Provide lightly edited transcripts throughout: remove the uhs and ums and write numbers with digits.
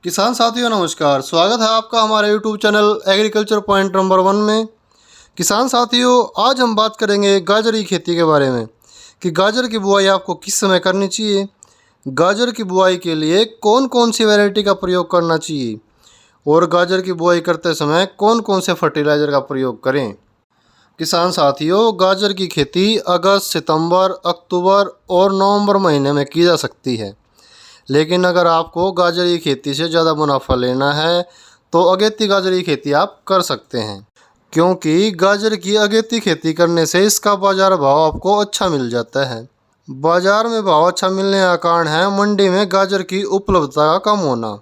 किसान साथियों नमस्कार। स्वागत है आपका हमारे YouTube channel agriculture point number 1 में। किसान साथियों, आज हम बात करेंगे गाजर की खेती के बारे में कि गाजर की बुआई आपको किस समय करनी चाहिए, गाजर की बुआई के लिए कौन कौन सी वैरायटी का प्रयोग करना चाहिए और गाजर की बुआई करते समय कौन कौन से फर्टिलाइज़र का प्रयोग करें। किसान साथियों, गाजर की खेती अगस्त, सितंबर, अक्टूबर और नवंबर महीने में की जा सकती है। लेकिन अगर आपको गाजर की खेती से ज़्यादा मुनाफा लेना है तो अगेती गाजर की खेती आप कर सकते हैं, क्योंकि गाजर की अगेती खेती करने से इसका बाज़ार भाव आपको अच्छा मिल जाता है। बाज़ार में भाव अच्छा मिलने का कारण है मंडी में गाजर की उपलब्धता का कम होना।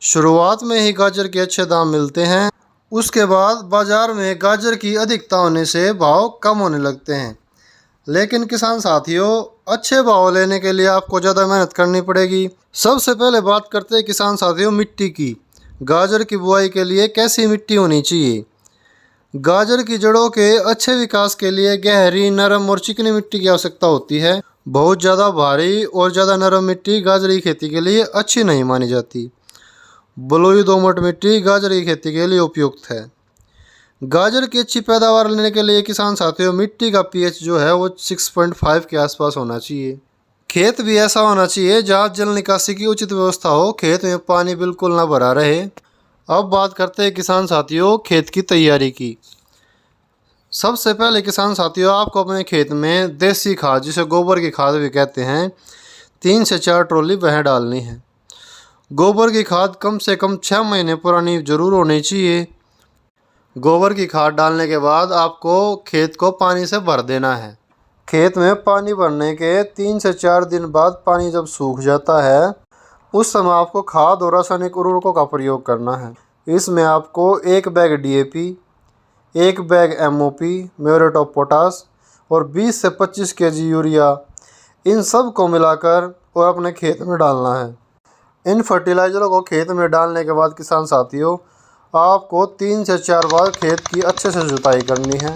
शुरुआत में ही गाजर के अच्छे दाम मिलते हैं, उसके बाद बाज़ार में गाजर की अधिकता होने से भाव कम होने लगते हैं। लेकिन किसान साथियों, अच्छे भाव लेने के लिए आपको ज़्यादा मेहनत करनी पड़ेगी। सबसे पहले बात करते हैं किसान साथियों मिट्टी की। गाजर की बुआई के लिए कैसी मिट्टी होनी चाहिए। गाजर की जड़ों के अच्छे विकास के लिए गहरी, नरम और चिकनी मिट्टी की आवश्यकता होती है। बहुत ज़्यादा भारी और ज़्यादा नरम मिट्टी गाजर की खेती के लिए अच्छी नहीं मानी जाती। बलुई दोमट मिट्टी गाजर की खेती के लिए उपयुक्त है। गाजर की अच्छी पैदावार लेने के लिए किसान साथियों मिट्टी का पीएच जो है वो 6.5 के आसपास होना चाहिए। खेत भी ऐसा होना चाहिए जहाँ जल निकासी की उचित व्यवस्था हो, खेत में पानी बिल्कुल ना भरा रहे। अब बात करते हैं किसान साथियों खेत की तैयारी की। सबसे पहले किसान साथियों आपको अपने खेत में देसी खाद, जिसे गोबर की खाद भी कहते हैं, 3 से 4 ट्रॉली वह डालनी है। गोबर की खाद कम से कम 6 महीने पुरानी जरूर होनी चाहिए। गोबर की खाद डालने के बाद आपको खेत को पानी से भर देना है। खेत में पानी भरने के 3 से 4 दिन बाद पानी जब सूख जाता है, उस समय आपको खाद और रासायनिक उर्वरकों का प्रयोग करना है। इसमें आपको 1 bag DAP, 1 bag MOP, muriate of potash और 20 से 25 केजी यूरिया, इन सब को मिलाकर और अपने खेत में डालना है। इन फर्टिलाइज़रों को खेत में डालने के बाद किसान साथियों आपको 3 से 4 बार खेत की अच्छे से जुताई करनी है।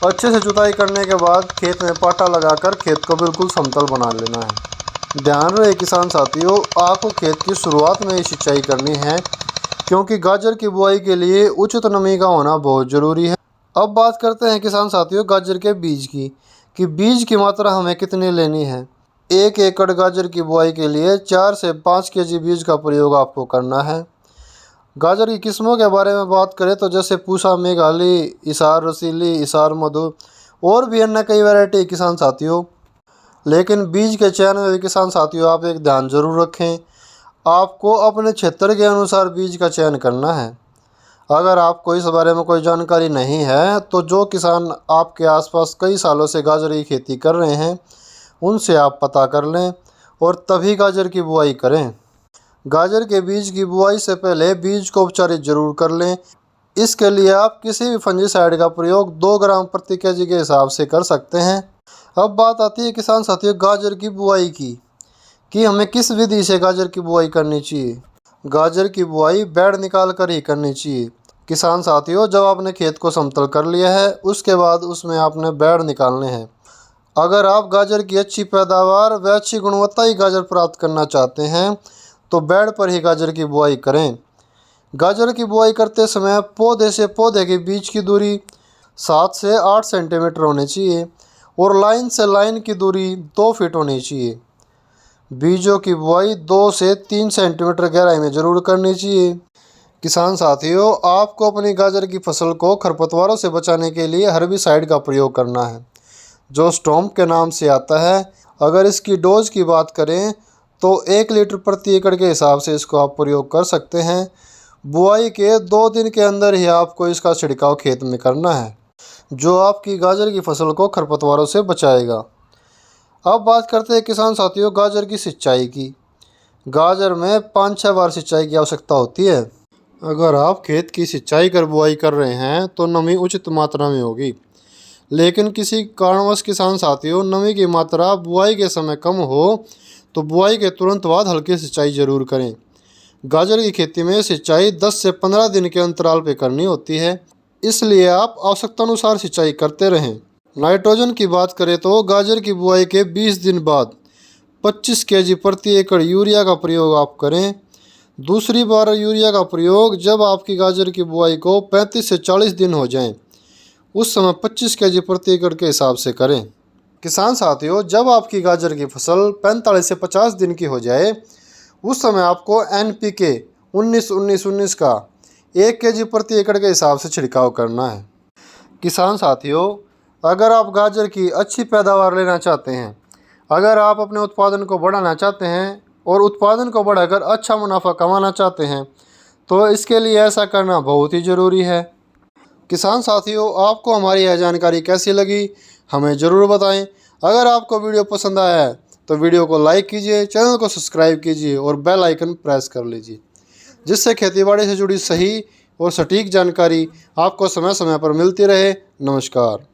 अच्छे से जुताई करने के बाद खेत में पाटा लगाकर खेत को बिल्कुल समतल बना लेना है। ध्यान रहे किसान साथियों, आपको खेत की शुरुआत में ही सिंचाई करनी है, क्योंकि गाजर की बुआई के लिए उचित नमी का होना बहुत ज़रूरी है। अब बात करते हैं किसान साथियों गाजर के बीज की, कि बीज की मात्रा हमें कितनी लेनी है। 1 एकड़ गाजर की बुआई के लिए 4 से 5 केजी बीज का प्रयोग आपको करना है। गाजर की किस्मों के बारे में बात करें तो जैसे पूसा मेघाली, इसार रसीली, इसार मधु और भी अन्य कई वैरायटी किसान साथियों। लेकिन बीज के चयन में भी किसान साथियों आप एक ध्यान जरूर रखें, आपको अपने क्षेत्र के अनुसार बीज का चयन करना है। अगर आपको इस बारे में कोई जानकारी नहीं है तो जो किसान आपके आसपास कई सालों से गाजर की खेती कर रहे हैं उनसे आप पता कर लें और तभी गाजर की बुआई करें। गाजर के बीज की बुआई से पहले बीज को उपचारित जरूर कर लें। इसके लिए आप किसी भी फंजीसाइड का प्रयोग 2 ग्राम प्रति केजी के हिसाब से कर सकते हैं। अब बात आती है किसान साथियों गाजर की बुआई की, कि हमें किस विधि से गाजर की बुआई करनी चाहिए। गाजर की बुआई बेड़ निकाल कर ही करनी चाहिए। किसान साथियों, जब आपने खेत को समतल कर लिया है उसके बाद उसमें आपने बेड़ निकालने हैं। अगर आप गाजर की अच्छी पैदावार व अच्छी गुणवत्ता ही गाजर प्राप्त करना चाहते हैं तो बेड़ पर ही गाजर की बुआई करें। गाजर की बुआई करते समय पौधे से पौधे के बीच की दूरी 7 से 8 सेंटीमीटर होनी चाहिए और लाइन से लाइन की दूरी 2 फीट होनी चाहिए। बीजों की बुआई 2 से 3 सेंटीमीटर गहराई में ज़रूर करनी चाहिए। किसान साथियों, आपको अपनी गाजर की फसल को खरपतवारों से बचाने के लिए हर्बिसाइड का प्रयोग करना है, जो स्टॉम्प के नाम से आता है। अगर इसकी डोज की बात करें तो 1 लीटर प्रति एकड़ के हिसाब से इसको आप प्रयोग कर सकते हैं। बुआई के 2 दिन के अंदर ही आपको इसका छिड़काव खेत में करना है, जो आपकी गाजर की फसल को खरपतवारों से बचाएगा। अब बात करते हैं किसान साथियों गाजर की सिंचाई की। गाजर में 5-6 बार सिंचाई की आवश्यकता होती है। अगर आप खेत की सिंचाई कर बुआई कर रहे हैं तो नमी उचित मात्रा में होगी। लेकिन किसी कारणवश किसान साथियों नमी की मात्रा बुआई के समय कम हो तो बुआई के तुरंत बाद हल्की सिंचाई जरूर करें। गाजर की खेती में सिंचाई 10 से 15 दिन के अंतराल पर करनी होती है, इसलिए आप आवश्यकतानुसार सिंचाई करते रहें। नाइट्रोजन की बात करें तो गाजर की बुआई के 20 दिन बाद 25 केजी प्रति एकड़ यूरिया का प्रयोग आप करें। दूसरी बार यूरिया का प्रयोग जब आपकी गाजर की बुआई को 35 से 40 दिन हो जाएं, उस समय 25 kg प्रति एकड़ के हिसाब से करें। किसान साथियों, जब आपकी गाजर की फसल 45 से 50 दिन की हो जाए, उस समय आपको NPK 19-19-19 का 1 kg प्रति एकड़ के हिसाब से छिड़काव करना है। किसान साथियों, अगर आप गाजर की अच्छी पैदावार लेना चाहते हैं, अगर आप अपने उत्पादन को बढ़ाना चाहते हैं और उत्पादन को बढ़ाकर अच्छा मुनाफा कमाना चाहते हैं, तो इसके लिए ऐसा करना बहुत ही ज़रूरी है। किसान साथियों, आपको हमारी यह जानकारी कैसी लगी हमें ज़रूर बताएं। अगर आपको वीडियो पसंद आया है तो वीडियो को लाइक कीजिए, चैनल को सब्सक्राइब कीजिए और बेल आइकन प्रेस कर लीजिए, जिससे खेतीबाड़ी से जुड़ी सही और सटीक जानकारी आपको समय समय पर मिलती रहे। नमस्कार।